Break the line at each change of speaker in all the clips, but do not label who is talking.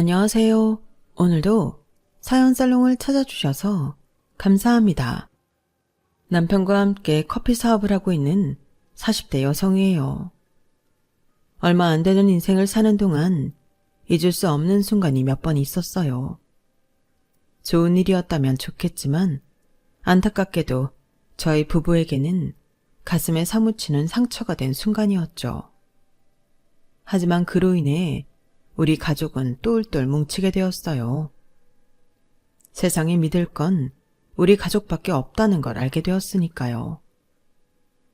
안녕하세요. 오늘도 사연 살롱을 찾아주셔서 감사합니다. 남편과 함께 커피 사업을 하고 있는 40대 여성이에요. 얼마 안 되는 인생을 사는 동안 잊을 수 없는 순간이 몇 번 있었어요. 좋은 일이었다면 좋겠지만 안타깝게도 저희 부부에게는 가슴에 사무치는 상처가 된 순간이었죠. 하지만 그로 인해 우리 가족은 똘똘 뭉치게 되었어요. 세상에 믿을 건 우리 가족밖에 없다는 걸 알게 되었으니까요.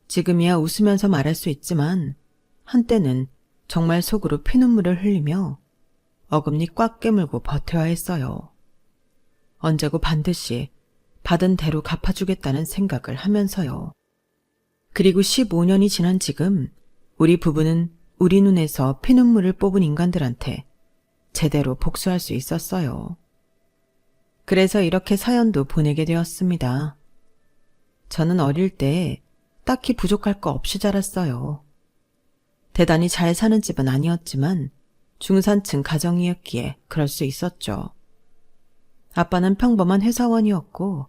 지금이야 웃으면서 말할 수 있지만 한때는 정말 속으로 피눈물을 흘리며 어금니 꽉 깨물고 버텨야 했어요. 언제고 반드시 받은 대로 갚아주겠다는 생각을 하면서요. 그리고 15년이 지난 지금 우리 부부는 우리 눈에서 피눈물을 뽑은 인간들한테 제대로 복수할 수 있었어요. 그래서 이렇게 사연도 보내게 되었습니다. 저는 어릴 때 딱히 부족할 거 없이 자랐어요. 대단히 잘 사는 집은 아니었지만 중산층 가정이었기에 그럴 수 있었죠. 아빠는 평범한 회사원이었고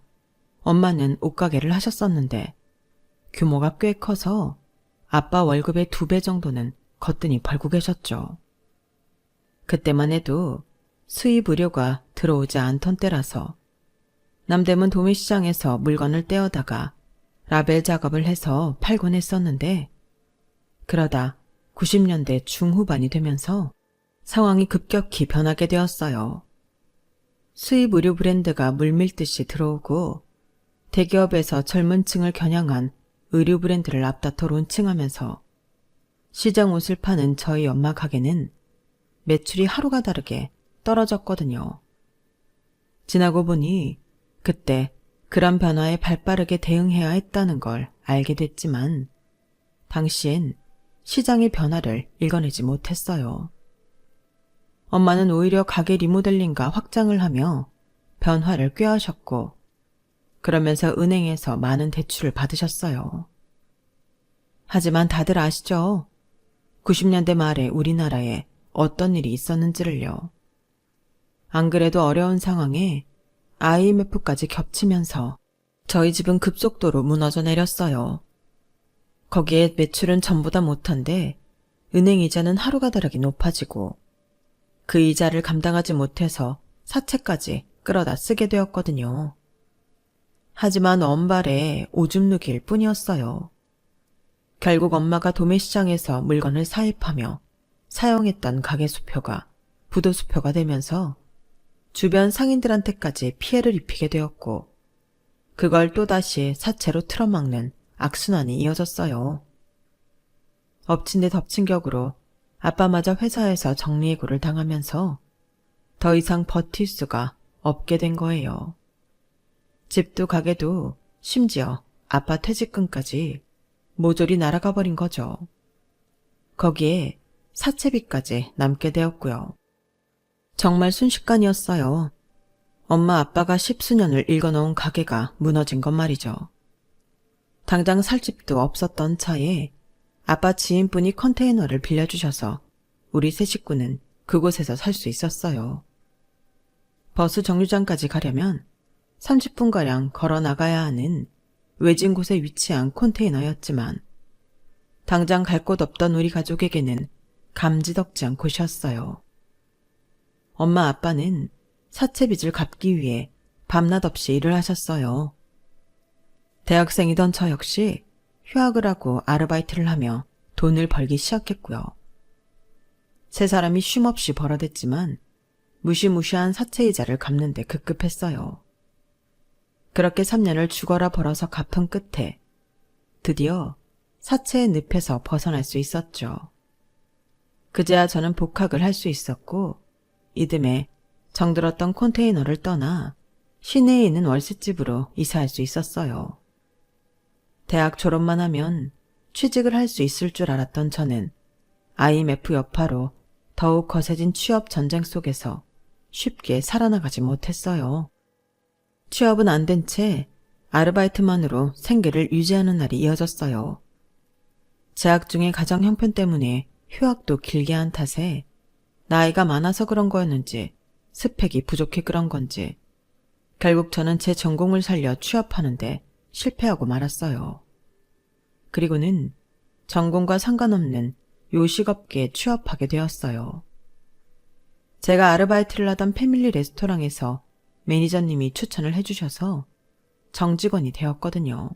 엄마는 옷가게를 하셨었는데 규모가 꽤 커서 아빠 월급의 2배 정도는 거뜬히 벌고 계셨죠. 그때만 해도 수입 의료가 들어오지 않던 때라서 남대문 도매시장에서 물건을 떼어다가 라벨 작업을 해서 팔곤 했었는데 그러다 90년대 중후반이 되면서 상황이 급격히 변하게 되었어요. 수입 의료 브랜드가 물밀듯이 들어오고 대기업에서 젊은 층을 겨냥한 의류 브랜드를 앞다퉈 론칭하면서 시장 옷을 파는 저희 엄마 가게는 매출이 하루가 다르게 떨어졌거든요. 지나고 보니 그때 그런 변화에 발빠르게 대응해야 했다는 걸 알게 됐지만 당시엔 시장의 변화를 읽어내지 못했어요. 엄마는 오히려 가게 리모델링과 확장을 하며 변화를 꾀하셨고 그러면서 은행에서 많은 대출을 받으셨어요. 하지만 다들 아시죠? 90년대 말에 우리나라에 어떤 일이 있었는지를요. 안 그래도 어려운 상황에 IMF까지 겹치면서 저희 집은 급속도로 무너져 내렸어요. 거기에 매출은 전보다 못한데 은행 이자는 하루가 다르게 높아지고 그 이자를 감당하지 못해서 사채까지 끌어다 쓰게 되었거든요. 하지만 엄발에 오줌 누기일 뿐이었어요. 결국 엄마가 도매시장에서 물건을 사입하며 사용했던 가게 수표가 부도 수표가 되면서 주변 상인들한테까지 피해를 입히게 되었고 그걸 또다시 사채로 틀어막는 악순환이 이어졌어요. 엎친 데 덮친 격으로 아빠마저 회사에서 정리해고를 당하면서 더 이상 버틸 수가 없게 된 거예요. 집도 가게도 심지어 아빠 퇴직금까지 모조리 날아가 버린 거죠. 거기에 사채비까지 남게 되었고요. 정말 순식간이었어요. 엄마 아빠가 10수년을 일궈놓은 가게가 무너진 것 말이죠. 당장 살 집도 없었던 차에 아빠 지인분이 컨테이너를 빌려주셔서 우리 세 식구는 그곳에서 살 수 있었어요. 버스 정류장까지 가려면 30분가량 걸어 나가야 하는 외진 곳에 위치한 컨테이너였지만 당장 갈 곳 없던 우리 가족에게는 감지덕지한 곳이었어요. 엄마 아빠는 사채빚을 갚기 위해 밤낮 없이 일을 하셨어요. 대학생이던 저 역시 휴학을 하고 아르바이트를 하며 돈을 벌기 시작했고요. 세 사람이 쉼없이 벌어댔지만 무시무시한 사채이자를 갚는 데 급급했어요. 그렇게 3년을 죽어라 벌어서 갚은 끝에 드디어 사채의 늪에서 벗어날 수 있었죠. 그제야 저는 복학을 할 수 있었고 이듬해 정들었던 컨테이너를 떠나 시내에 있는 월세집으로 이사할 수 있었어요. 대학 졸업만 하면 취직을 할 수 있을 줄 알았던 저는 IMF 여파로 더욱 거세진 취업 전쟁 속에서 쉽게 살아나가지 못했어요. 취업은 안 된 채 아르바이트만으로 생계를 유지하는 날이 이어졌어요. 재학 중의 가정 형편 때문에 휴학도 길게 한 탓에 나이가 많아서 그런 거였는지 스펙이 부족해 그런 건지 결국 저는 제 전공을 살려 취업하는데 실패하고 말았어요. 그리고는 전공과 상관없는 요식업계에 취업하게 되었어요. 제가 아르바이트를 하던 패밀리 레스토랑에서 매니저님이 추천을 해주셔서 정직원이 되었거든요.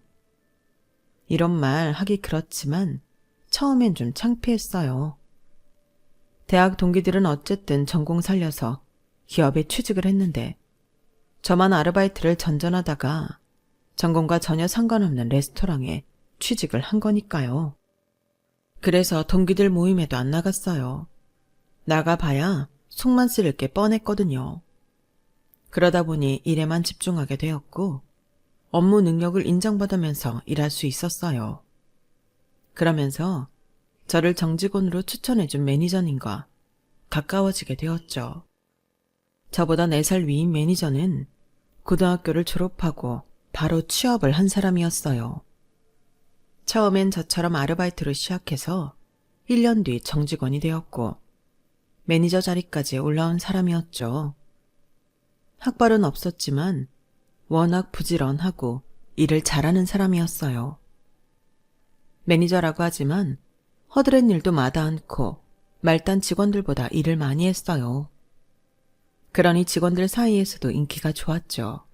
이런 말 하기 그렇지만 처음엔 좀 창피했어요. 대학 동기들은 어쨌든 전공 살려서 기업에 취직을 했는데 저만 아르바이트를 전전하다가 전공과 전혀 상관없는 레스토랑에 취직을 한 거니까요. 그래서 동기들 모임에도 안 나갔어요. 나가봐야 속만 쓰릴 게 뻔했거든요. 그러다 보니 일에만 집중하게 되었고 업무 능력을 인정받으면서 일할 수 있었어요. 그러면서 저를 정직원으로 추천해준 매니저님과 가까워지게 되었죠. 저보다 4살 위인 매니저는 고등학교를 졸업하고 바로 취업을 한 사람이었어요. 처음엔 저처럼 아르바이트로 시작해서 1년 뒤 정직원이 되었고 매니저 자리까지 올라온 사람이었죠. 학벌은 없었지만 워낙 부지런하고 일을 잘하는 사람이었어요. 매니저라고 하지만 허드렛 일도 마다 않고 말단 직원들보다 일을 많이 했어요. 그러니 직원들 사이에서도 인기가 좋았죠.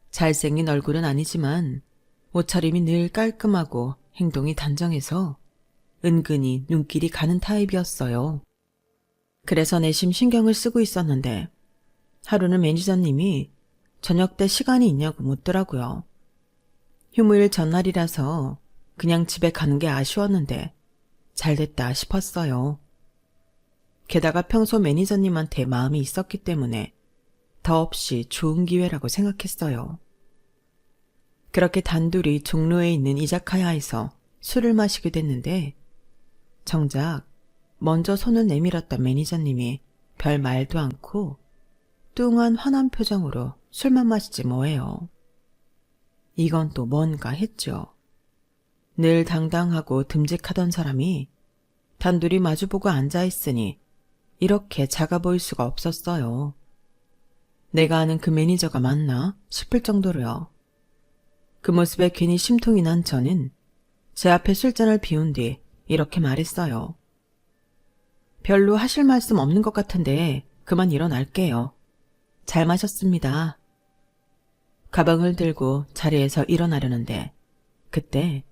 잘생긴 얼굴은 아니지만 옷차림이 늘 깔끔하고 행동이 단정해서 은근히 눈길이 가는 타입이었어요. 그래서 내심 신경을 쓰고 있었는데 하루는 매니저님이 저녁 때 시간이 있냐고 묻더라고요. 휴무일 전날이라서 그냥 집에 가는 게 아쉬웠는데 잘됐다 싶었어요. 게다가 평소 매니저님한테 마음이 있었기 때문에 더없이 좋은 기회라고 생각했어요. 그렇게 단둘이 종로에 있는 이자카야에서 술을 마시게 됐는데 정작 먼저 손을 내밀었던 매니저님이 별 말도 않고 뚱한 환한 표정으로 술만 마시지 뭐예요. 이건 또 뭔가 했죠. 늘 당당하고 듬직하던 사람이 단둘이 마주보고 앉아있으니 이렇게 작아 보일 수가 없었어요. 내가 아는 그 매니저가 맞나 싶을 정도로요. 그 모습에 괜히 심통이 난 저는 제 앞에 술잔을 비운 뒤 이렇게 말했어요. 별로 하실 말씀 없는 것 같은데 그만 일어날게요. 잘 마셨습니다. 가방을 들고 자리에서 일어나려는데 그때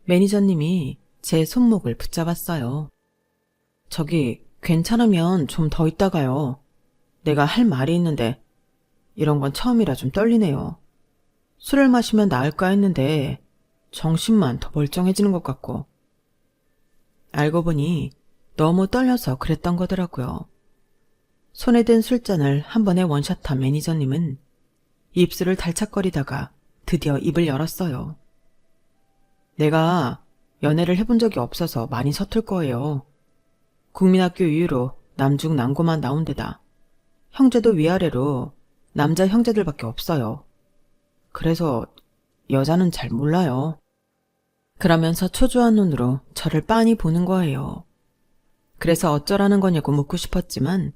매니저님이 제 손목을 붙잡았어요. 저기 괜찮으면 좀 더 있다가요. 내가 할 말이 있는데 이런 건 처음이라 좀 떨리네요. 술을 마시면 나을까 했는데 정신만 더 멀쩡해지는 것 같고. 알고 보니 너무 떨려서 그랬던 거더라고요. 손에 든 술잔을 한 번에 원샷한 매니저님은 입술을 달착거리다가 드디어 입을 열었어요. 내가 연애를 해본 적이 없어서 많이 서툴 거예요. 국민학교 이후로 남중남고만 나온 데다 형제도 위아래로 남자 형제들밖에 없어요. 그래서 여자는 잘 몰라요. 그러면서 초조한 눈으로 저를 빤히 보는 거예요. 그래서 어쩌라는 거냐고 묻고 싶었지만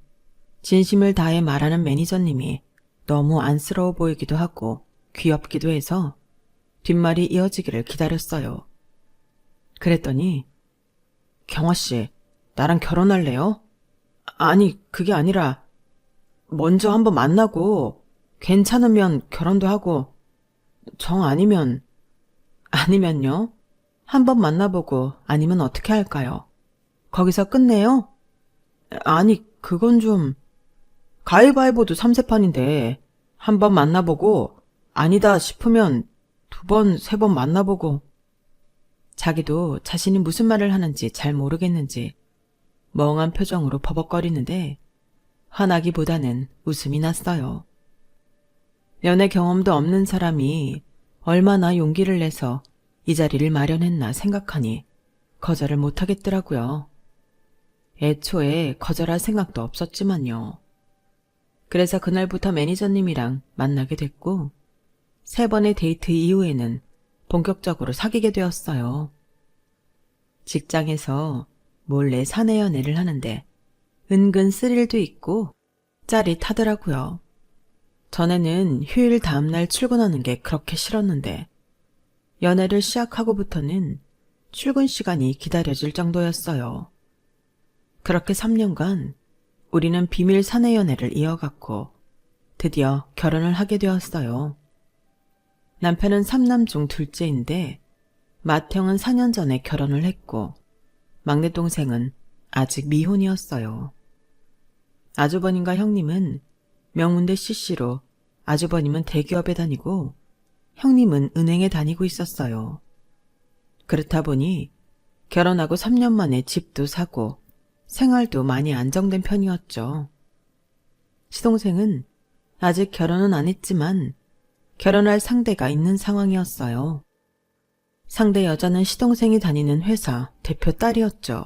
진심을 다해 말하는 매니저님이 너무 안쓰러워 보이기도 하고 귀엽기도 해서 뒷말이 이어지기를 기다렸어요. 그랬더니 경화씨, 나랑 결혼할래요? 아니, 그게 아니라 먼저 한번 만나고 괜찮으면 결혼도 하고 정 아니면요? 한번 만나보고 아니면 어떻게 할까요? 거기서 끝내요? 아니, 그건 좀 가위바위보도 3세판인데 한번 만나보고 아니다 싶으면 2번, 3번 만나보고. 자기도 자신이 무슨 말을 하는지 잘 모르겠는지 멍한 표정으로 버벅거리는데 화나기보다는 웃음이 났어요. 연애 경험도 없는 사람이 얼마나 용기를 내서 이 자리를 마련했나 생각하니 거절을 못하겠더라고요. 애초에 거절할 생각도 없었지만요. 그래서 그날부터 매니저님이랑 만나게 됐고 3번의 데이트 이후에는 본격적으로 사귀게 되었어요. 직장에서 몰래 사내 연애를 하는데 은근 스릴도 있고 짜릿하더라고요. 전에는 휴일 다음날 출근하는 게 그렇게 싫었는데 연애를 시작하고부터는 출근 시간이 기다려질 정도였어요. 그렇게 3년간 우리는 비밀 사내 연애를 이어갔고 드디어 결혼을 하게 되었어요. 남편은 3남 중 둘째인데 맏형은 4년 전에 결혼을 했고 막내 동생은 아직 미혼이었어요. 아주버님과 형님은 명문대 CC로 아주버님은 대기업에 다니고 형님은 은행에 다니고 있었어요. 그렇다 보니 결혼하고 3년 만에 집도 사고 생활도 많이 안정된 편이었죠. 시동생은 아직 결혼은 안 했지만 결혼할 상대가 있는 상황이었어요. 상대 여자는 시동생이 다니는 회사 대표 딸이었죠.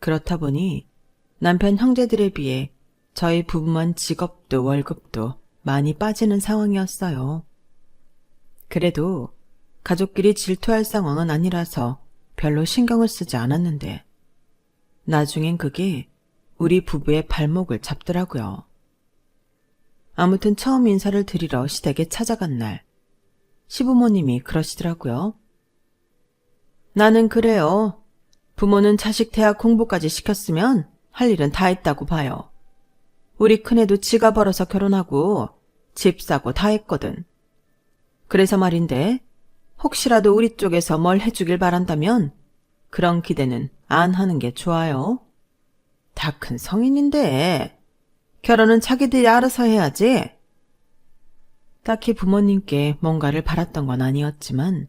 그렇다 보니 남편 형제들에 비해 저희 부부만 직업도 월급도 많이 빠지는 상황이었어요. 그래도 가족끼리 질투할 상황은 아니라서 별로 신경을 쓰지 않았는데 나중엔 그게 우리 부부의 발목을 잡더라고요. 아무튼 처음 인사를 드리러 시댁에 찾아간 날 시부모님이 그러시더라고요. 나는 그래요. 부모는 자식 대학 공부까지 시켰으면 할 일은 다 했다고 봐요. 우리 큰애도 지가 벌어서 결혼하고 집 사고 다 했거든. 그래서 말인데 혹시라도 우리 쪽에서 뭘 해주길 바란다면 그런 기대는 안 하는 게 좋아요. 다 큰 성인인데 결혼은 자기들이 알아서 해야지. 딱히 부모님께 뭔가를 바랐던 건 아니었지만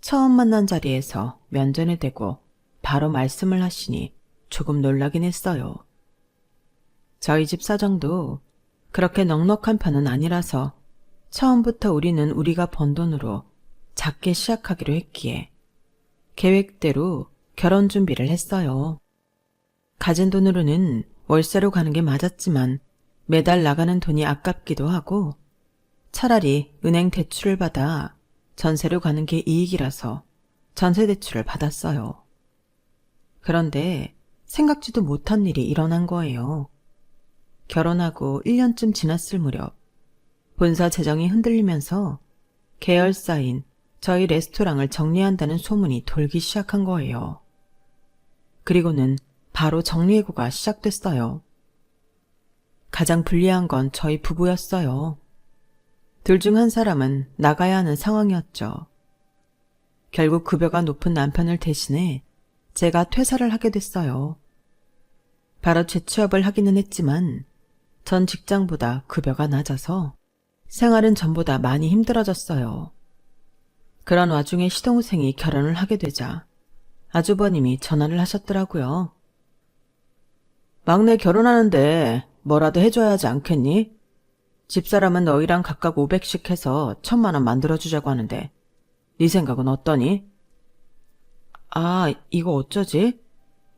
처음 만난 자리에서 면전에 대고 바로 말씀을 하시니 조금 놀라긴 했어요. 저희 집 사정도 그렇게 넉넉한 편은 아니라서 처음부터 우리는 우리가 번 돈으로 작게 시작하기로 했기에 계획대로 결혼 준비를 했어요. 가진 돈으로는 월세로 가는 게 맞았지만 매달 나가는 돈이 아깝기도 하고 차라리 은행 대출을 받아 전세로 가는 게 이익이라서 전세 대출을 받았어요. 그런데 생각지도 못한 일이 일어난 거예요. 결혼하고 1년쯤 지났을 무렵 본사 재정이 흔들리면서 계열사인 저희 레스토랑을 정리한다는 소문이 돌기 시작한 거예요. 그리고는 바로 정리해고가 시작됐어요. 가장 불리한 건 저희 부부였어요. 둘 중 한 사람은 나가야 하는 상황이었죠. 결국 급여가 높은 남편을 대신해 제가 퇴사를 하게 됐어요. 바로 재취업을 하기는 했지만 전 직장보다 급여가 낮아서 생활은 전보다 많이 힘들어졌어요. 그런 와중에 시동생이 결혼을 하게 되자 아주버님이 전화를 하셨더라고요. 막내 결혼하는데 뭐라도 해줘야 하지 않겠니? 집사람은 너희랑 각각 500씩 해서 1,000만 원 만들어주자고 하는데 네 생각은 어떠니? 아, 이거 어쩌지?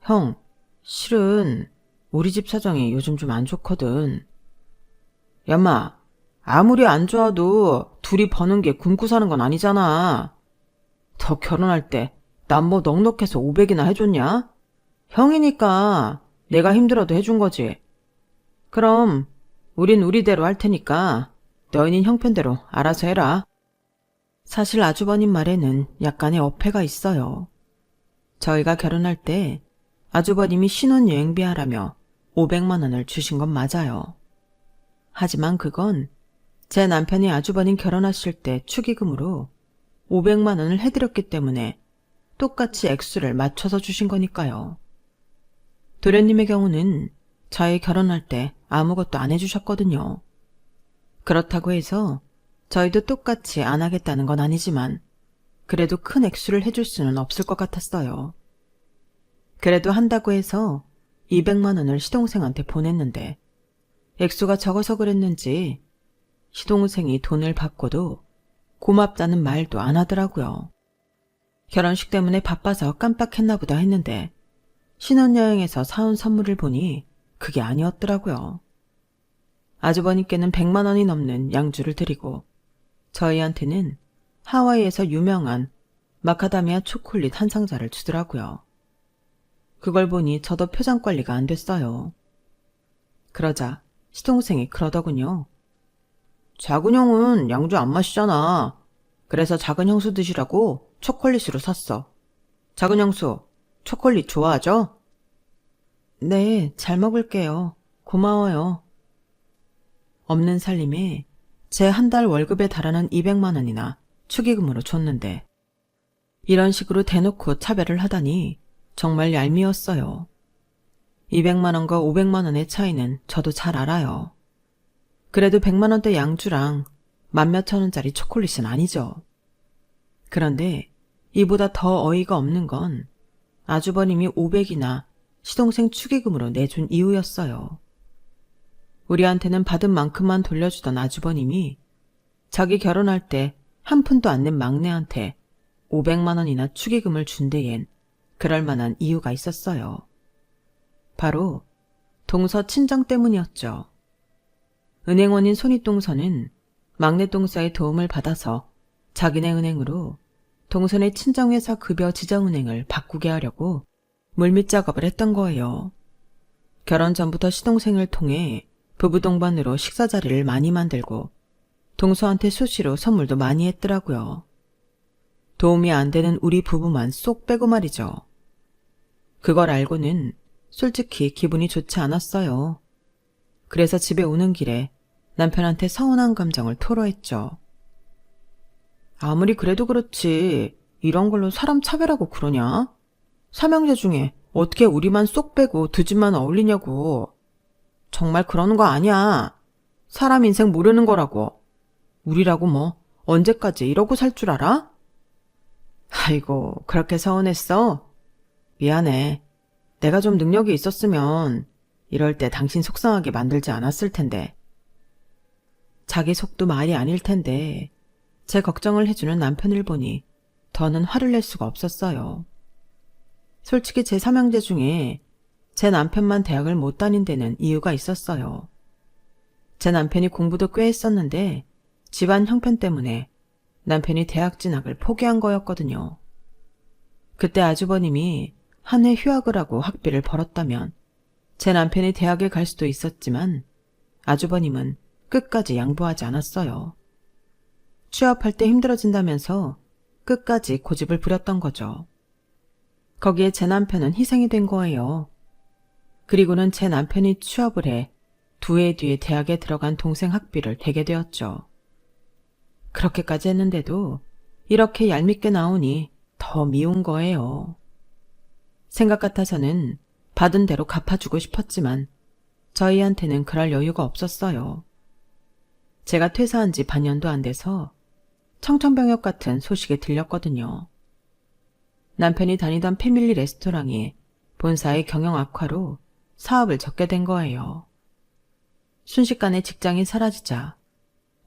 형, 실은 우리 집 사정이 요즘 좀 안 좋거든. 야마, 아무리 안 좋아도 둘이 버는 게 굶고 사는 건 아니잖아. 너 결혼할 때 난 뭐 넉넉해서 500이나 해줬냐? 형이니까 내가 힘들어도 해준 거지. 그럼 우린 우리대로 할 테니까 너희는 형편대로 알아서 해라. 사실 아주버님 말에는 약간의 어폐가 있어요. 저희가 결혼할 때 아주버님이 신혼여행비 하라며 500만 원을 주신 건 맞아요. 하지만 그건 제 남편이 아주버님 결혼하실 때 축의금으로 500만 원을 해드렸기 때문에 똑같이 액수를 맞춰서 주신 거니까요. 도련님의 경우는 저희 결혼할 때 아무것도 안 해주셨거든요. 그렇다고 해서 저희도 똑같이 안 하겠다는 건 아니지만 그래도 큰 액수를 해줄 수는 없을 것 같았어요. 그래도 한다고 해서 200만 원을 시동생한테 보냈는데 액수가 적어서 그랬는지 시동생이 돈을 받고도 고맙다는 말도 안 하더라고요. 결혼식 때문에 바빠서 깜빡했나 보다 했는데 신혼여행에서 사온 선물을 보니 그게 아니었더라고요. 아주버님께는 100만 원이 넘는 양주를 드리고 저희한테는 하와이에서 유명한 마카다미아 초콜릿 한 상자를 주더라고요. 그걸 보니 저도 표정 관리가 안 됐어요. 그러자 시동생이 그러더군요. 작은 형은 양주 안 마시잖아. 그래서 작은 형수 드시라고 초콜릿으로 샀어. 작은 형수, 초콜릿 좋아하죠? 네, 잘 먹을게요. 고마워요. 없는 살림에 제 한 달 월급에 달하는 200만 원이나 축의금으로 줬는데 이런 식으로 대놓고 차별을 하다니 정말 얄미웠어요. 200만 원과 500만 원의 차이는 저도 잘 알아요. 그래도 100만 원대 양주랑 만 몇천 원짜리 초콜릿은 아니죠. 그런데 이보다 더 어이가 없는 건 아주버님이 500이나 시동생 축의금으로 내준 이유였어요. 우리한테는 받은 만큼만 돌려주던 아주버님이 자기 결혼할 때 한 푼도 안 낸 막내한테 500만 원이나 축의금을 준 데엔 그럴 만한 이유가 있었어요. 바로 동서 친정 때문이었죠. 은행원인 손윗동서는 막내 동서의 도움을 받아서 자기네 은행으로 동선의 친정회사 급여 지정은행을 바꾸게 하려고 물밑 작업을 했던 거예요. 결혼 전부터 시동생을 통해 부부 동반으로 식사 자리를 많이 만들고 동서한테 수시로 선물도 많이 했더라고요. 도움이 안 되는 우리 부부만 쏙 빼고 말이죠. 그걸 알고는 솔직히 기분이 좋지 않았어요. 그래서 집에 오는 길에 남편한테 서운한 감정을 토로했죠. 아무리 그래도 그렇지 이런 걸로 사람 차별하고 그러냐? 삼형제 중에 어떻게 우리만 쏙 빼고 두 집만 어울리냐고. 정말 그러는 거 아니야. 사람 인생 모르는 거라고. 우리라고 뭐 언제까지 이러고 살 줄 알아? 아이고 그렇게 서운했어? 미안해. 내가 좀 능력이 있었으면 이럴 때 당신 속상하게 만들지 않았을 텐데. 자기 속도 말이 아닐 텐데 제 걱정을 해주는 남편을 보니 더는 화를 낼 수가 없었어요. 솔직히 제 삼형제 중에 제 남편만 대학을 못 다닌 데는 이유가 있었어요. 제 남편이 공부도 꽤 했었는데 집안 형편 때문에 남편이 대학 진학을 포기한 거였거든요. 그때 아주버님이 한 해 휴학을 하고 학비를 벌었다면 제 남편이 대학에 갈 수도 있었지만 아주버님은 끝까지 양보하지 않았어요. 취업할 때 힘들어진다면서 끝까지 고집을 부렸던 거죠. 거기에 제 남편은 희생이 된 거예요. 그리고는 제 남편이 취업을 해 두 해 뒤에 대학에 들어간 동생 학비를 대게 되었죠. 그렇게까지 했는데도 이렇게 얄밉게 나오니 더 미운 거예요. 생각 같아서는 받은 대로 갚아주고 싶었지만 저희한테는 그럴 여유가 없었어요. 제가 퇴사한 지 반년도 안 돼서 청천벽력 같은 소식이 들렸거든요. 남편이 다니던 패밀리 레스토랑이 본사의 경영 악화로 사업을 접게 된 거예요. 순식간에 직장이 사라지자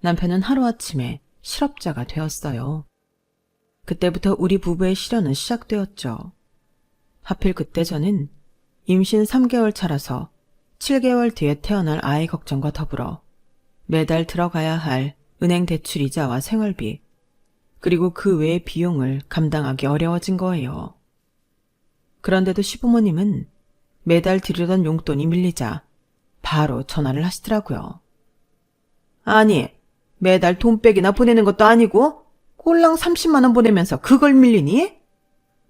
남편은 하루아침에 실업자가 되었어요. 그때부터 우리 부부의 시련은 시작되었죠. 하필 그때 저는 임신 3개월 차라서 7개월 뒤에 태어날 아이 걱정과 더불어 매달 들어가야 할 은행 대출 이자와 생활비, 그리고 그 외의 비용을 감당하기 어려워진 거예요. 그런데도 시부모님은 매달 드리던 용돈이 밀리자 바로 전화를 하시더라고요. 아니, 매달 돈백이나 보내는 것도 아니고 꼴랑 30만 원 보내면서 그걸 밀리니?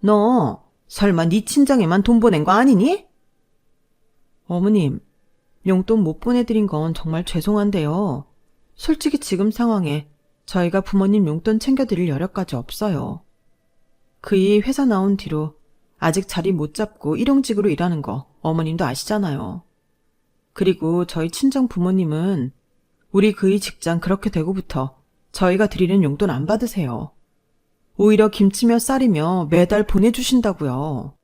너 설마 네 친정에만 돈 보낸 거 아니니? 어머님, 용돈 못 보내드린 건 정말 죄송한데요. 솔직히 지금 상황에 저희가 부모님 용돈 챙겨드릴 여력까지 없어요. 그이 회사 나온 뒤로 아직 자리 못 잡고 일용직으로 일하는 거 어머님도 아시잖아요. 그리고 저희 친정 부모님은 우리 그이 직장 그렇게 되고부터 저희가 드리는 용돈 안 받으세요. 오히려 김치며 쌀이며 매달 보내주신다고요.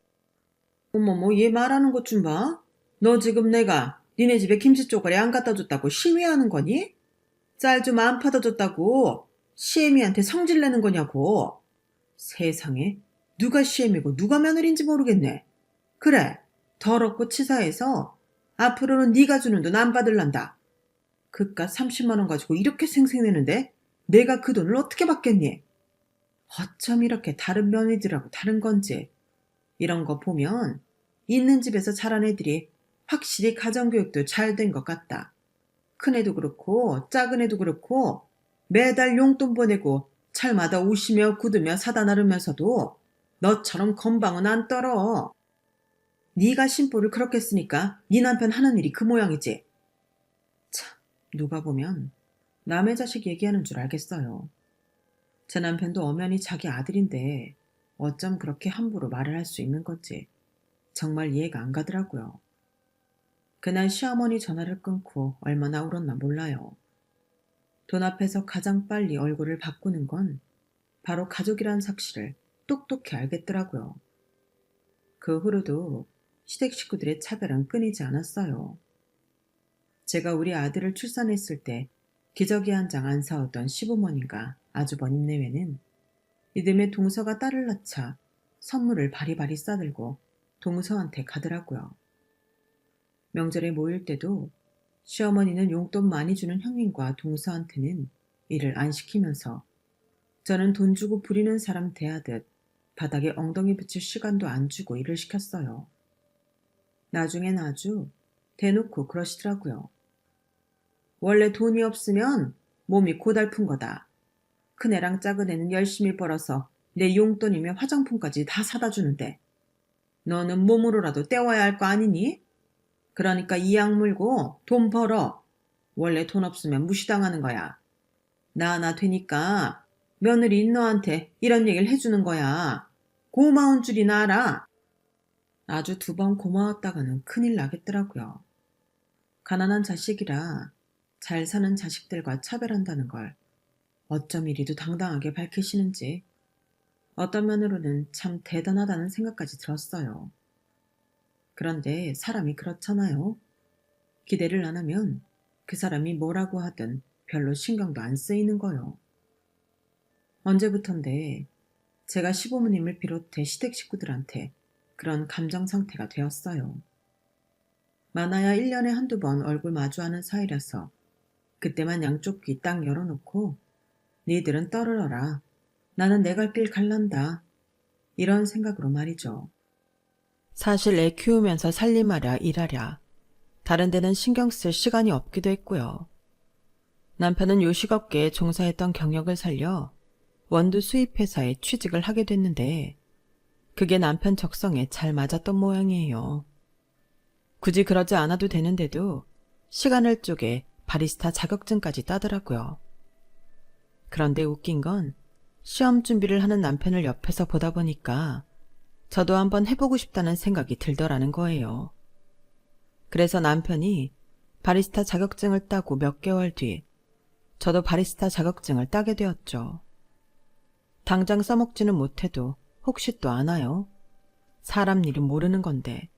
어머머, 얘 말하는 것 좀 봐. 너 지금 내가 니네 집에 김치 쪼가리 안 갖다 줬다고 시위하는 거니? 쌀 좀 안 파다 줬다고 시애미한테 성질내는 거냐고. 세상에, 누가 시애미고 누가 며느리인지 모르겠네. 그래, 더럽고 치사해서 앞으로는 네가 주는 돈 안 받을란다. 그깟 30만 원 가지고 이렇게 생색내는데 내가 그 돈을 어떻게 받겠니? 어쩜 이렇게 다른 며느리들하고 다른 건지. 이런 거 보면 있는 집에서 자란 애들이 확실히 가정교육도 잘 된 것 같다. 큰애도 그렇고 작은 애도 그렇고 매달 용돈 보내고 철마다 우시며 굳으며 사다 나르면서도 너처럼 건방은 안 떨어. 네가 심보를 그렇게 쓰니까 네 남편 하는 일이 그 모양이지. 참, 누가 보면 남의 자식 얘기하는 줄 알겠어요. 제 남편도 엄연히 자기 아들인데 어쩜 그렇게 함부로 말을 할 수 있는 건지 정말 이해가 안 가더라고요. 그날 시어머니 전화를 끊고 얼마나 울었나 몰라요. 돈 앞에서 가장 빨리 얼굴을 바꾸는 건 바로 가족이란 사실을 똑똑히 알겠더라고요. 그 후로도 시댁 식구들의 차별은 끊이지 않았어요. 제가 우리 아들을 출산했을 때 기저귀 한 장 안 사오던 시부모님과 아주버님 내외는 이듬해 동서가 딸을 낳자 선물을 바리바리 싸들고 동서한테 가더라고요. 명절에 모일 때도 시어머니는 용돈 많이 주는 형님과 동서한테는 일을 안 시키면서 저는 돈 주고 부리는 사람 대하듯 바닥에 엉덩이 붙일 시간도 안 주고 일을 시켰어요. 나중엔 아주 대놓고 그러시더라고요. 원래 돈이 없으면 몸이 고달픈 거다. 큰애랑 작은애는 열심히 벌어서 내 용돈이며 화장품까지 다 사다 주는데 너는 몸으로라도 때워야 할 거 아니니? 그러니까 이 약 물고 돈 벌어. 원래 돈 없으면 무시당하는 거야. 나 하나 되니까 며느리인 너한테 이런 얘기를 해주는 거야. 고마운 줄이나 알아. 아주 2번 고마웠다가는 큰일 나겠더라고요. 가난한 자식이라 잘 사는 자식들과 차별한다는 걸 어쩜 이리도 당당하게 밝히시는지 어떤 면으로는 참 대단하다는 생각까지 들었어요. 그런데 사람이 그렇잖아요. 기대를 안 하면 그 사람이 뭐라고 하든 별로 신경도 안 쓰이는 거요. 언제부턴데 제가 시부모님을 비롯해 시댁 식구들한테 그런 감정 상태가 되었어요. 많아야 1년에 한두 번 얼굴 마주하는 사이라서 그때만 양쪽 귀 딱 열어놓고 니들은 떨어져라. 나는 내 갈 길 갈란다. 이런 생각으로 말이죠. 사실 애 키우면서 살림하랴 일하랴 다른 데는 신경 쓸 시간이 없기도 했고요. 남편은 요식업계에 종사했던 경력을 살려 원두 수입회사에 취직을 하게 됐는데 그게 남편 적성에 잘 맞았던 모양이에요. 굳이 그러지 않아도 되는데도 시간을 쪼개 바리스타 자격증까지 따더라고요. 그런데 웃긴 건 시험 준비를 하는 남편을 옆에서 보다 보니까 저도 한번 해보고 싶다는 생각이 들더라는 거예요. 그래서 남편이 바리스타 자격증을 따고 몇 개월 뒤 저도 바리스타 자격증을 따게 되었죠. 당장 써먹지는 못해도 혹시 또 아나요? 사람 일은 모르는 건데.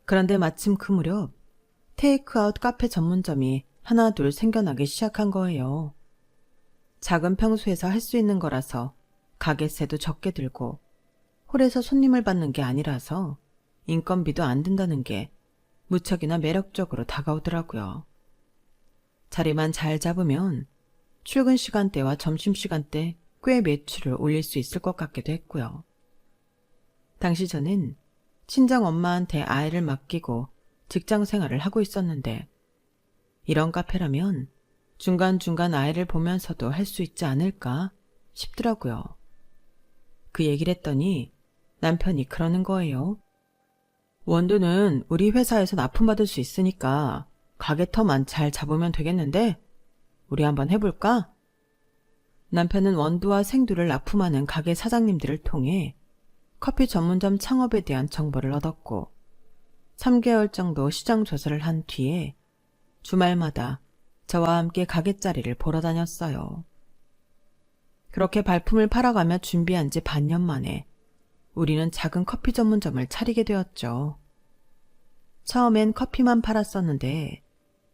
그런데 마침 그 무렵 테이크아웃 카페 전문점이 하나 둘 생겨나기 시작한 거예요. 작은 평수에서 할 수 있는 거라서 가게세도 적게 들고 홀에서 손님을 받는 게 아니라서 인건비도 안 든다는 게 무척이나 매력적으로 다가오더라고요. 자리만 잘 잡으면 출근 시간대와 점심시간대 꽤 매출을 올릴 수 있을 것 같기도 했고요. 당시 저는 친정 엄마한테 아이를 맡기고 직장 생활을 하고 있었는데 이런 카페라면 중간중간 아이를 보면서도 할 수 있지 않을까 싶더라고요. 그 얘기를 했더니 남편이 그러는 거예요. 원두는 우리 회사에서 납품받을 수 있으니까 가게터만 잘 잡으면 되겠는데 우리 한번 해볼까? 남편은 원두와 생두를 납품하는 가게 사장님들을 통해 커피 전문점 창업에 대한 정보를 얻었고 3개월 정도 시장 조사를 한 뒤에 주말마다 저와 함께 가게 자리를 보러 다녔어요. 그렇게 발품을 팔아가며 준비한 지 반년 만에 우리는 작은 커피 전문점을 차리게 되었죠. 처음엔 커피만 팔았었는데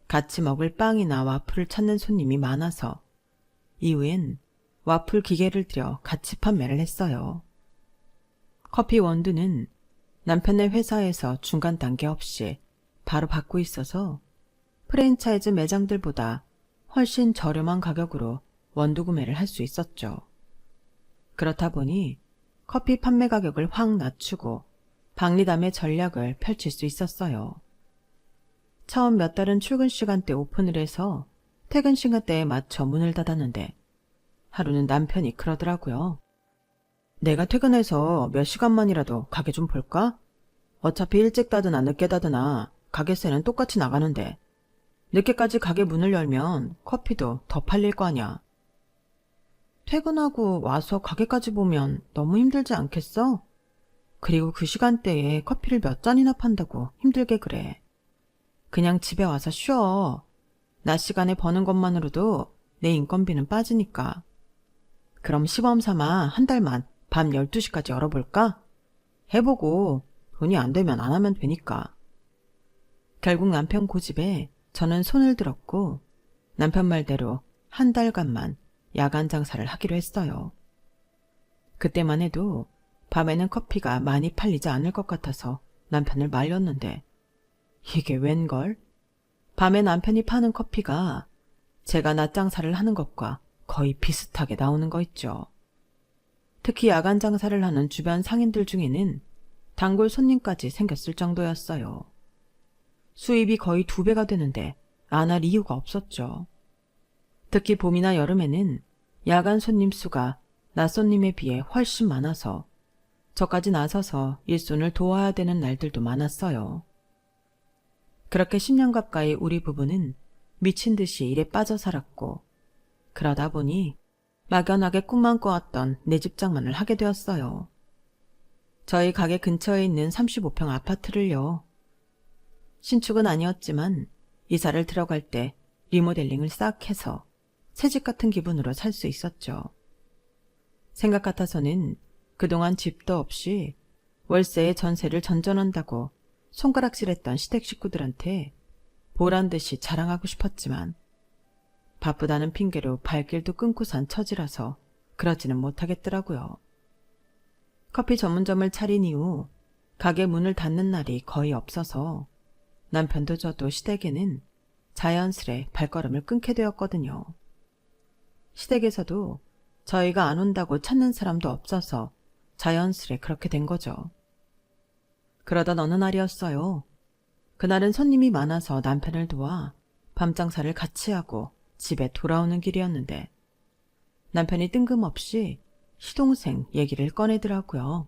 같이 먹을 빵이나 와플을 찾는 손님이 많아서 이후엔 와플 기계를 들여 같이 판매를 했어요. 커피 원두는 남편의 회사에서 중간 단계 없이 바로 받고 있어서 프랜차이즈 매장들보다 훨씬 저렴한 가격으로 원두 구매를 할 수 있었죠. 그렇다 보니 커피 판매 가격을 확 낮추고 박리담의 전략을 펼칠 수 있었어요. 처음 몇 달은 출근 시간대 오픈을 해서 퇴근 시간대에 맞춰 문을 닫았는데 하루는 남편이 그러더라고요. 내가 퇴근해서 몇 시간만이라도 가게 좀 볼까? 어차피 일찍 닫으나 늦게 닫으나 가게세는 똑같이 나가는데 늦게까지 가게 문을 열면 커피도 더 팔릴 거 아냐. 퇴근하고 와서 가게까지 보면 너무 힘들지 않겠어? 그리고 그 시간대에 커피를 몇 잔이나 판다고 힘들게 그래. 그냥 집에 와서 쉬어. 낮 시간에 버는 것만으로도 내 인건비는 빠지니까. 그럼 시범 삼아 한 달만 밤 12시까지 열어볼까? 해보고 돈이 안 되면 안 하면 되니까. 결국 남편 고집에 저는 손을 들었고 남편 말대로 한 달간만 야간 장사를 하기로 했어요. 그때만 해도 밤에는 커피가 많이 팔리지 않을 것 같아서 남편을 말렸는데 이게 웬걸? 밤에 남편이 파는 커피가 제가 낮 장사를 하는 것과 거의 비슷하게 나오는 거 있죠. 특히 야간 장사를 하는 주변 상인들 중에는 단골 손님까지 생겼을 정도였어요. 수입이 거의 2배가 되는데 안 할 이유가 없었죠. 특히 봄이나 여름에는 야간 손님 수가 낮 손님에 비해 훨씬 많아서 저까지 나서서 일손을 도와야 되는 날들도 많았어요. 그렇게 10년 가까이 우리 부부는 미친 듯이 일에 빠져 살았고 그러다 보니 막연하게 꿈만 꿔왔던 내 집 장만을 하게 되었어요. 저희 가게 근처에 있는 35평 아파트를요. 신축은 아니었지만 이사를 들어갈 때 리모델링을 싹 해서 새집 같은 기분으로 살 수 있었죠. 생각 같아서는 그동안 집도 없이 월세에 전세를 전전한다고 손가락질했던 시댁 식구들한테 보란듯이 자랑하고 싶었지만 바쁘다는 핑계로 발길도 끊고 산 처지라서 그러지는 못하겠더라고요. 커피 전문점을 차린 이후 가게 문을 닫는 날이 거의 없어서 남편도 저도 시댁에는 자연스레 발걸음을 끊게 되었거든요. 시댁에서도 저희가 안 온다고 찾는 사람도 없어서 자연스레 그렇게 된 거죠. 그러던 어느 날이었어요. 그날은 손님이 많아서 남편을 도와 밤장사를 같이 하고 집에 돌아오는 길이었는데 남편이 뜬금없이 시동생 얘기를 꺼내더라고요.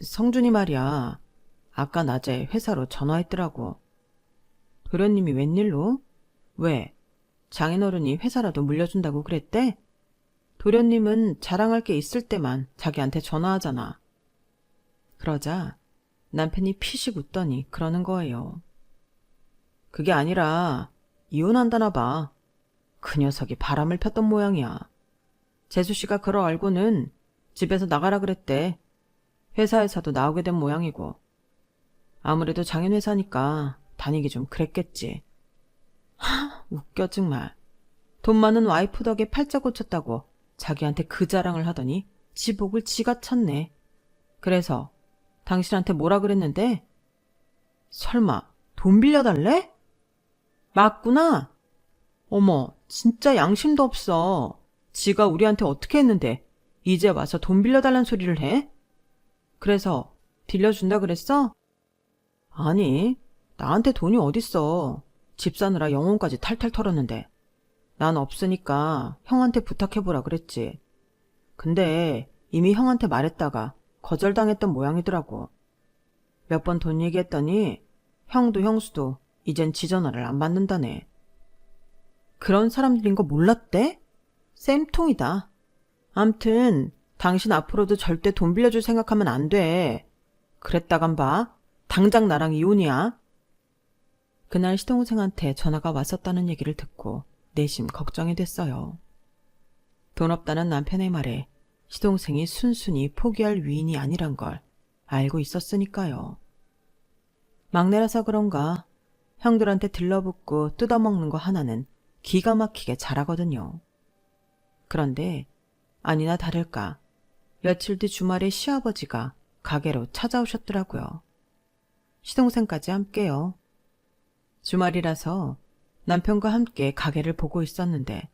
성준이 말이야. 아까 낮에 회사로 전화했더라고. 도련님이 웬일로? 왜? 장인어른이 회사라도 물려준다고 그랬대? 도련님은 자랑할 게 있을 때만 자기한테 전화하잖아. 그러자 남편이 피식 웃더니 그러는 거예요. 그게 아니라 이혼한다나 봐. 그 녀석이 바람을 폈던 모양이야. 재수씨가 그러 알고는 집에서 나가라 그랬대. 회사에서도 나오게 된 모양이고. 아무래도 장인회사니까 다니기 좀 그랬겠지. 웃겨 정말. 돈 많은 와이프 덕에 팔자 고쳤다고 자기한테 그 자랑을 하더니 지 복을 지가 쳤네. 그래서 당신한테 뭐라 그랬는데? 설마 돈 빌려달래? 맞구나. 어머, 진짜 양심도 없어. 지가 우리한테 어떻게 했는데 이제 와서 돈 빌려달란 소리를 해? 그래서 빌려준다 그랬어? 아니, 나한테 돈이 어딨어. 집 사느라 영혼까지 탈탈 털었는데. 난 없으니까 형한테 부탁해보라 그랬지. 근데 이미 형한테 말했다가 거절당했던 모양이더라고. 몇 번 돈 얘기했더니 형도 형수도 이젠 지 전화를 안 받는다네. 그런 사람들인 거 몰랐대? 쌤통이다. 암튼 당신 앞으로도 절대 돈 빌려줄 생각하면 안 돼. 그랬다간 봐. 당장 나랑 이혼이야. 그날 시동생한테 전화가 왔었다는 얘기를 듣고 내심 걱정이 됐어요. 돈 없다는 남편의 말에 시동생이 순순히 포기할 위인이 아니란 걸 알고 있었으니까요. 막내라서 그런가 형들한테 들러붙고 뜯어먹는 거 하나는 기가 막히게 잘하거든요. 그런데 아니나 다를까 며칠 뒤 주말에 시아버지가 가게로 찾아오셨더라고요. 시동생까지 함께요. 주말이라서 남편과 함께 가게를 보고 있었는데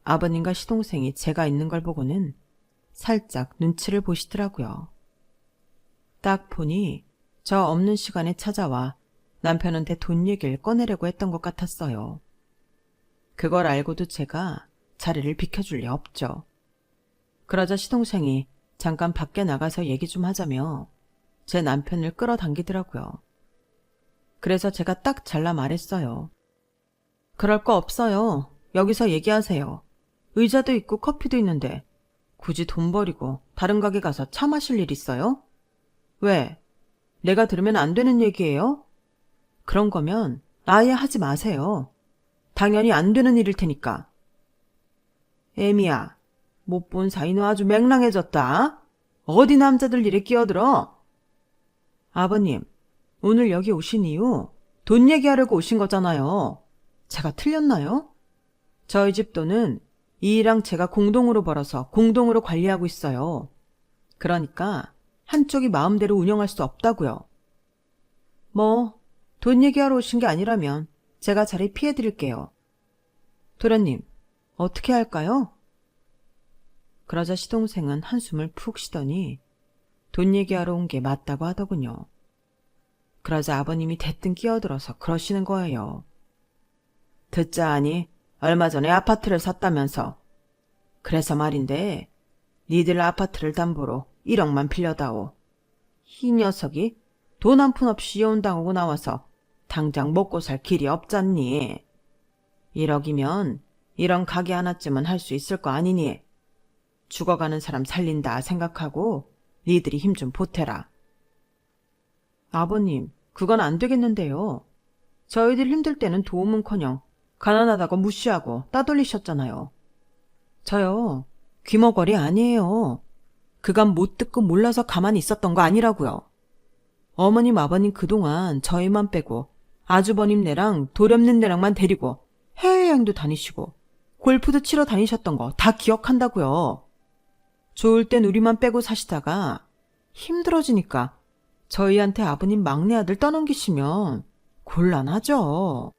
아버님과 시동생이 제가 있는 걸 보고는 살짝 눈치를 보시더라고요. 딱 보니 저 없는 시간에 찾아와 남편한테 돈 얘기를 꺼내려고 했던 것 같았어요. 그걸 알고도 제가 자리를 비켜줄 리 없죠. 그러자 시동생이 잠깐 밖에 나가서 얘기 좀 하자며 제 남편을 끌어당기더라고요. 그래서 제가 딱 잘라 말했어요. 그럴 거 없어요. 여기서 얘기하세요. 의자도 있고 커피도 있는데 굳이 돈 버리고 다른 가게 가서 차 마실 일 있어요? 왜? 내가 들으면 안 되는 얘기예요? 그런 거면 아예 하지 마세요. 당연히 안 되는 일일 테니까. 애미야, 못 본 사이는 아주 맹랑해졌다. 어디 남자들 일에 끼어들어? 아버님, 오늘 여기 오신 이유 돈 얘기하려고 오신 거잖아요. 제가 틀렸나요? 저희 집 돈은 이랑 제가 공동으로 벌어서 공동으로 관리하고 있어요. 그러니까 한쪽이 마음대로 운영할 수 없다고요. 뭐, 돈 얘기하러 오신 게 아니라면 제가 자리 피해드릴게요. 도련님, 어떻게 할까요? 그러자 시동생은 한숨을 푹 쉬더니 돈 얘기하러 온 게 맞다고 하더군요. 그러자 아버님이 대뜸 끼어들어서 그러시는 거예요. 듣자 하니 얼마 전에 아파트를 샀다면서. 그래서 말인데 니들 아파트를 담보로 1억만 빌려다오. 이 녀석이 돈 한 푼 없이 이혼당하고 나와서 당장 먹고 살 길이 없잖니. 1억이면 이런 가게 하나쯤은 할 수 있을 거 아니니. 죽어가는 사람 살린다 생각하고 니들이 힘 좀 보태라. 아버님, 그건 안 되겠는데요. 저희들 힘들 때는 도움은커녕 가난하다고 무시하고 따돌리셨잖아요. 저요, 귀머거리 아니에요. 그간 못 듣고 몰라서 가만히 있었던 거 아니라고요. 어머님, 아버님 그동안 저희만 빼고 아주버님네랑 도련님네랑만 데리고 해외여행도 다니시고 골프도 치러 다니셨던 거 다 기억한다고요. 좋을 땐 우리만 빼고 사시다가 힘들어지니까 저희한테 아버님 막내 아들 떠넘기시면 곤란하죠.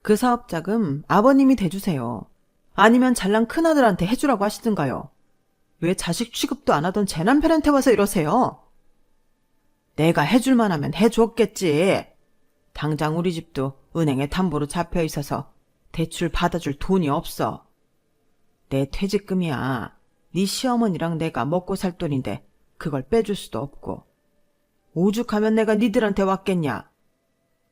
그 사업자금 아버님이 대주세요. 아니면 잘난 큰아들한테 해주라고 하시든가요. 왜 자식 취급도 안 하던 제 남편한테 와서 이러세요? 내가 해줄만 하면 해줬겠지. 당장 우리 집도 은행에 담보로 잡혀 있어서 대출 받아줄 돈이 없어. 내 퇴직금이야. 네 시어머니랑 내가 먹고 살 돈인데 그걸 빼줄 수도 없고. 오죽하면 내가 니들한테 왔겠냐.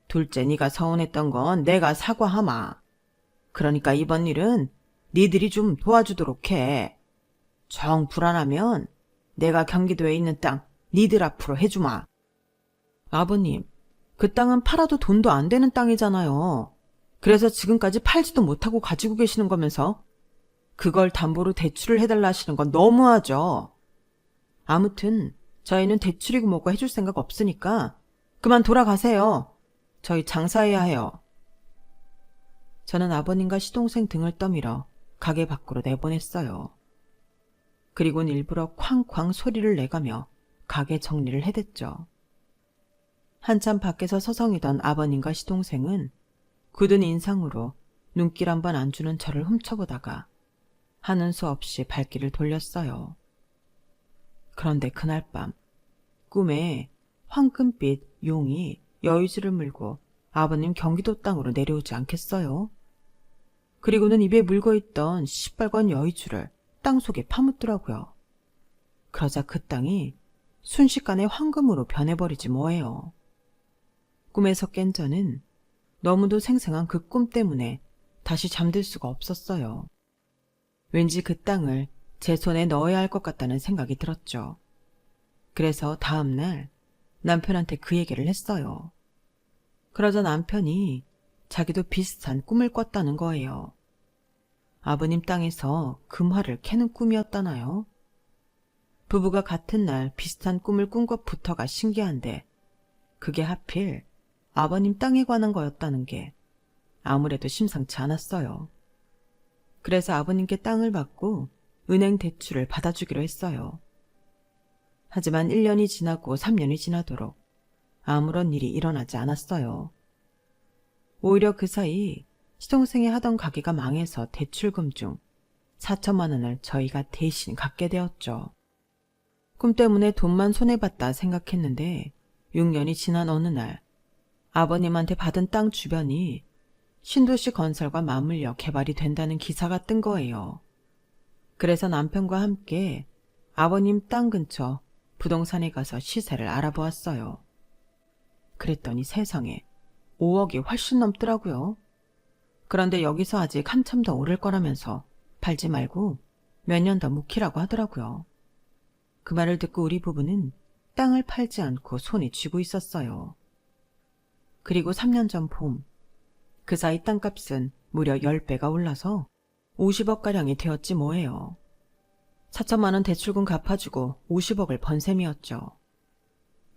둘째 네가 서운했던 건 내가 사과하마. 그러니까 이번 일은 니들이 좀 도와주도록 해. 정 불안하면 내가 경기도에 있는 땅 니들 앞으로 해주마. 아버님, 그 땅은 팔아도 돈도 안 되는 땅이잖아요. 그래서 지금까지 팔지도 못하고 가지고 계시는 거면서 그걸 담보로 대출을 해달라 하시는 건 너무하죠. 아무튼 저희는 대출이고 뭐고 해줄 생각 없으니까 그만 돌아가세요. 저희 장사해야 해요. 저는 아버님과 시동생 등을 떠밀어 가게 밖으로 내보냈어요. 그리고는 일부러 쾅쾅 소리를 내가며 가게 정리를 해댔죠. 한참 밖에서 서성이던 아버님과 시동생은 굳은 인상으로 눈길 한 번 안 주는 저를 훔쳐보다가 하는 수 없이 발길을 돌렸어요. 그런데 그날 밤 꿈에 황금빛 용이 여의주를 물고 아버님 경기도 땅으로 내려오지 않겠어요? 그리고는 입에 물고있던 시뻘건 여의주를 땅속에 파묻더라고요. 그러자 그 땅이 순식간에 황금으로 변해버리지 뭐예요. 꿈에서 깬 저는 너무도 생생한 그 꿈 때문에 다시 잠들 수가 없었어요. 왠지 그 땅을 제 손에 넣어야 할 것 같다는 생각이 들었죠. 그래서 다음 날 남편한테 그 얘기를 했어요. 그러자 남편이 자기도 비슷한 꿈을 꿨다는 거예요. 아버님 땅에서 금화를 캐는 꿈이었다나요? 부부가 같은 날 비슷한 꿈을 꾼 것부터가 신기한데 그게 하필 아버님 땅에 관한 거였다는 게 아무래도 심상치 않았어요. 그래서 아버님께 땅을 받고 은행 대출을 받아주기로 했어요. 하지만 1년이 지나고 3년이 지나도록 아무런 일이 일어나지 않았어요. 오히려 그 사이 시동생이 하던 가게가 망해서 대출금 중 4천만 원을 저희가 대신 갚게 되었죠. 꿈 때문에 돈만 손해봤다 생각했는데 6년이 지난 어느 날 아버님한테 받은 땅 주변이 신도시 건설과 맞물려 개발이 된다는 기사가 뜬 거예요. 그래서 남편과 함께 아버님 땅 근처 부동산에 가서 시세를 알아보았어요. 그랬더니 세상에 5억이 훨씬 넘더라고요. 그런데 여기서 아직 한참 더 오를 거라면서 팔지 말고 몇 년 더 묵히라고 하더라고요. 그 말을 듣고 우리 부부는 땅을 팔지 않고 손에 쥐고 있었어요. 그리고 3년 전 봄, 그 사이 땅값은 무려 10배가 올라서 50억가량이 되었지 뭐예요. 4천만 원 대출금 갚아주고 50억을 번 셈이었죠.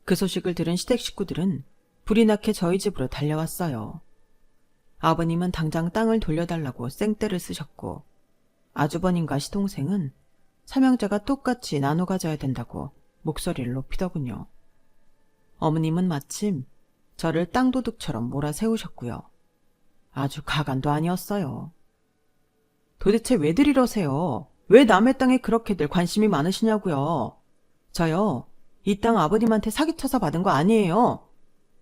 그 소식을 들은 시댁 식구들은 불이 나게 저희 집으로 달려왔어요. 아버님은 당장 땅을 돌려달라고 생떼를 쓰셨고 아주버님과 시동생은 삼형제가 똑같이 나눠 가져야 된다고 목소리를 높이더군요. 어머님은 마침 저를 땅도둑처럼 몰아세우셨고요. 아주 가관도 아니었어요. 도대체 왜들 이러세요? 왜 남의 땅에 그렇게들 관심이 많으시냐고요? 저요, 이 땅 아버님한테 사기쳐서 받은 거 아니에요.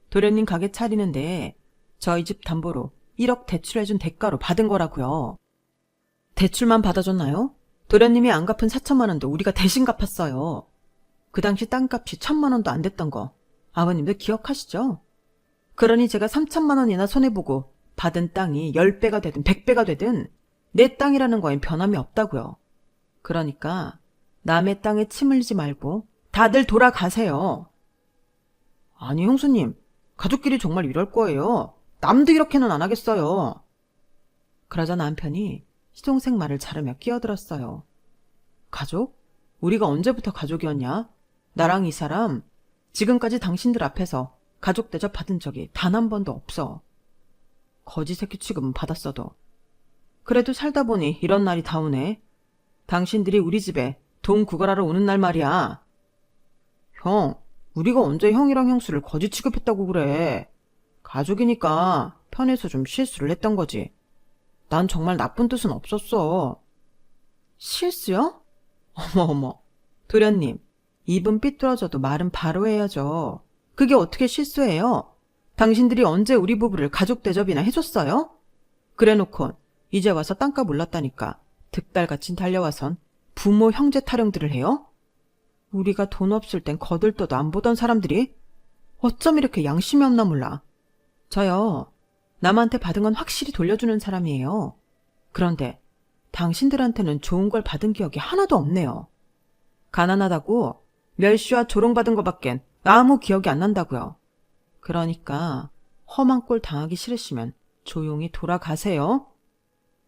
도련님 가게 차리는데 저희 집 담보로 1억 대출해준 대가로 받은 거라고요. 대출만 받아줬나요? 도련님이 안 갚은 4천만 원도 우리가 대신 갚았어요. 그 당시 땅값이 1,000만 원도 안 됐던 거 아버님도 기억하시죠? 그러니 제가 3천만 원이나 손해보고 받은 땅이 10배가 되든 100배가 되든 내 땅이라는 거엔 변함이 없다고요. 그러니까 남의 땅에 침 흘리지 말고 다들 돌아가세요. 아니 형수님, 가족끼리 정말 이럴 거예요. 남도 이렇게는 안 하겠어요. 그러자 남편이 시동생 말을 자르며 끼어들었어요. 가족? 우리가 언제부터 가족이었냐? 나랑 이 사람 지금까지 당신들 앞에서 가족 대접 받은 적이 단 한 번도 없어. 거지 새끼 취급은 받았어도. 그래도 살다 보니 이런 날이 다 오네. 당신들이 우리 집에 돈 구걸하러 오는 날 말이야. 형, 우리가 언제 형이랑 형수를 거지 취급했다고 그래. 가족이니까 편해서 좀 실수를 했던 거지. 난 정말 나쁜 뜻은 없었어. 실수요? 어머. 도련님, 입은 삐뚤어져도 말은 바로 해야죠. 그게 어떻게 실수예요? 당신들이 언제 우리 부부를 가족 대접이나 해줬어요? 그래놓고 이제 와서 땅값 올랐다니까 득달같이 달려와선 부모 형제 타령들을 해요? 우리가 돈 없을 땐 거들떠도 안 보던 사람들이 어쩜 이렇게 양심이 없나 몰라. 저요, 남한테 받은 건 확실히 돌려주는 사람이에요. 그런데 당신들한테는 좋은 걸 받은 기억이 하나도 없네요. 가난하다고 멸시와 조롱받은 것밖엔 아무 기억이 안 난다고요. 그러니까 험한 꼴 당하기 싫으시면 조용히 돌아가세요.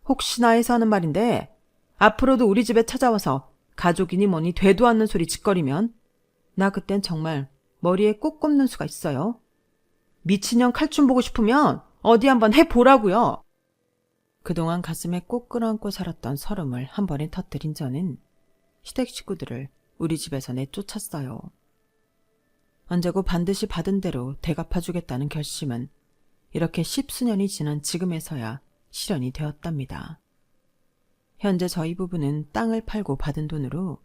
혹시나 해서 하는 말인데 앞으로도 우리 집에 찾아와서 가족이니 뭐니 되도 않는 소리 짓거리면 나 그땐 정말 머리에 꼭 꼽는 수가 있어요. 미친년 칼춤 보고 싶으면 어디 한번 해보라고요. 그동안 가슴에 꼭 끌어안고 살았던 서름을 한 번에 터뜨린 저는 시댁 식구들을 우리 집에서 내쫓았어요. 언제고 반드시 받은 대로 되갚아주겠다는 결심은 이렇게 10수년이 지난 지금에서야 실현이 되었답니다. 현재 저희 부부는 땅을 팔고 받은 돈으로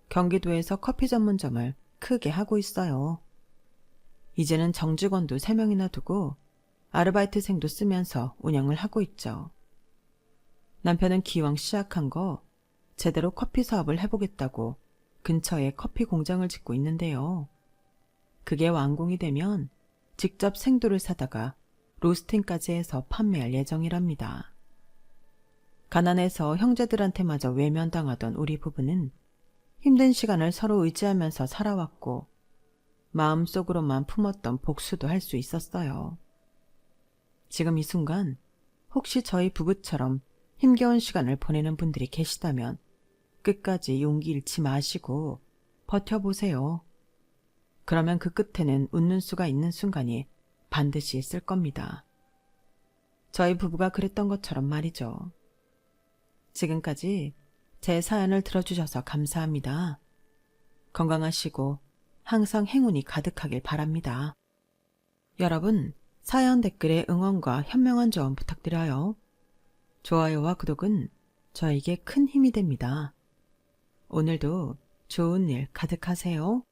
경기도에서 커피 전문점을 크게 하고 있어요. 이제는 정직원도 3명이나 두고 아르바이트생도 쓰면서 운영을 하고 있죠. 남편은 기왕 시작한 거 제대로 커피 사업을 해보겠다고 근처에 커피 공장을 짓고 있는데요. 그게 완공이 되면 직접 생두를 사다가 로스팅까지 해서 판매할 예정이랍니다. 가난해서 형제들한테마저 외면당하던 우리 부부는 힘든 시간을 서로 의지하면서 살아왔고 마음속으로만 품었던 복수도 할 수 있었어요. 지금 이 순간 혹시 저희 부부처럼 힘겨운 시간을 보내는 분들이 계시다면 끝까지 용기 잃지 마시고 버텨보세요. 그러면 그 끝에는 웃는 수가 있는 순간이 반드시 있을 겁니다. 저희 부부가 그랬던 것처럼 말이죠. 지금까지 제 사연을 들어주셔서 감사합니다. 건강하시고 항상 행운이 가득하길 바랍니다. 여러분, 사연 댓글에 응원과 현명한 조언 부탁드려요. 좋아요와 구독은 저에게 큰 힘이 됩니다. 오늘도 좋은 일 가득하세요.